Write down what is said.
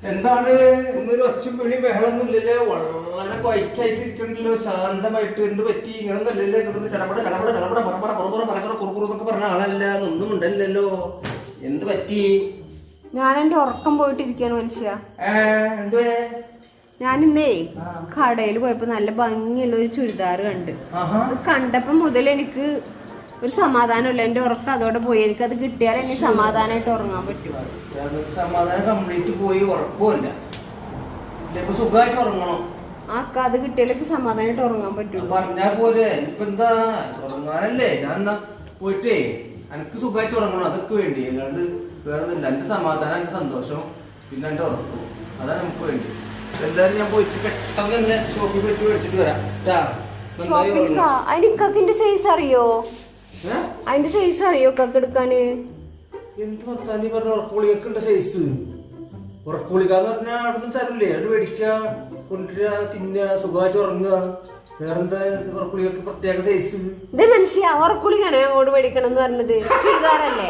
എന്താണ് ഇന്നൊരു ഒച്ചും വിളിയും ബഹളൊന്നും ഇല്ലല്ലേ? വളരെ ക്വൈറ്റായിട്ട് ഇരിക്കണ്ടല്ലോ, ശാന്തമായിട്ട്. എന്ത് പറ്റി? ഇങ്ങനൊന്നല്ലല്ലേ കിടന്ന് ചടപട ചടപട ചടപട പറപ്പറ പുറപുറ പറക്കറ കുറുക്കുറു എന്നൊക്കെ പറഞ്ഞ ആളല്ല. ഒന്നും ഉണ്ടല്ലോ. എന്ത് പറ്റി? ഞാൻ എന്റെ ഉറക്കം പോയിട്ടിരിക്കാണ് മനുഷ്യ. എന്തുവേ? ഞാനിന്നേ കടയിൽ പോയപ്പോ നല്ല ഭംഗിയുള്ള ഒരു ചുരിദാർ കണ്ട്. കണ്ടപ്പോ മുതൽ എനിക്ക് ഒരു സമാധാനമില്ല. എന്റെ ഉറക്കം അതോടെ പോയി. എനിക്കത് കിട്ടിയാൽ എനിക്ക് സമാധാനമായിട്ട് ഉറങ്ങാൻ പറ്റും. സമാധാനം കംപ്ലീറ്റ് പോയി, ഉറക്കമില്ല. സുഖമായിട്ട് ഉറങ്ങണം. അത് കിട്ടിയാലേക്ക് സമാധാനമായിട്ട് ഉറങ്ങാൻ പറ്റും. പറഞ്ഞാ പോലെ ഇപ്പൊ എന്താ ഉറങ്ങാനല്ലേ? ഞാൻ എന്നാ പോയിട്ടേ എനിക്ക് സുഖമായിട്ട് ഉറങ്ങണം. അതൊക്കെ വേണ്ടി, അല്ലാണ്ട് വേറെ ഒന്നുമില്ല. എന്റെ സമാധാനം, എന്റെ സന്തോഷം, പിന്നെ എന്റെ ഉറക്കം, അതാണ് നമുക്ക് വേണ്ടി. എന്തായാലും ഞാൻ പോയിട്ട് പെട്ടെന്ന് തന്നെ ഷോപ്പിൽ പോയിട്ട് മേടിച്ചിട്ട് വരാം. അതിന്റെ സൈസ് അറിയോ? അതിന്റെ സൈസ് അറിയോ കക്കെടുക്കാന്? എന്ത് വർത്താനം പറഞ്ഞ? ഉറക്കോളിയൊക്കെ സൈസ്. ഉറക്കോളിക്കാന്ന് പറഞ്ഞാൽ അവിടെ നിന്ന് തരില്ലേ? അത് മേടിക്ക, കൊണ്ടുവരിക, തിന്നുക, സുഖമായിട്ട് ഉറങ്ങുക. വേറെന്താ ഉറക്കുളിയൊക്കെ പ്രത്യേക സൈസ്? ഇത് മനുഷ്യ ഉറക്കുളിക്കാണോ അങ്ങോട്ട് മേടിക്കണം എന്ന് പറഞ്ഞത്? ചുരിദാറല്ലേ?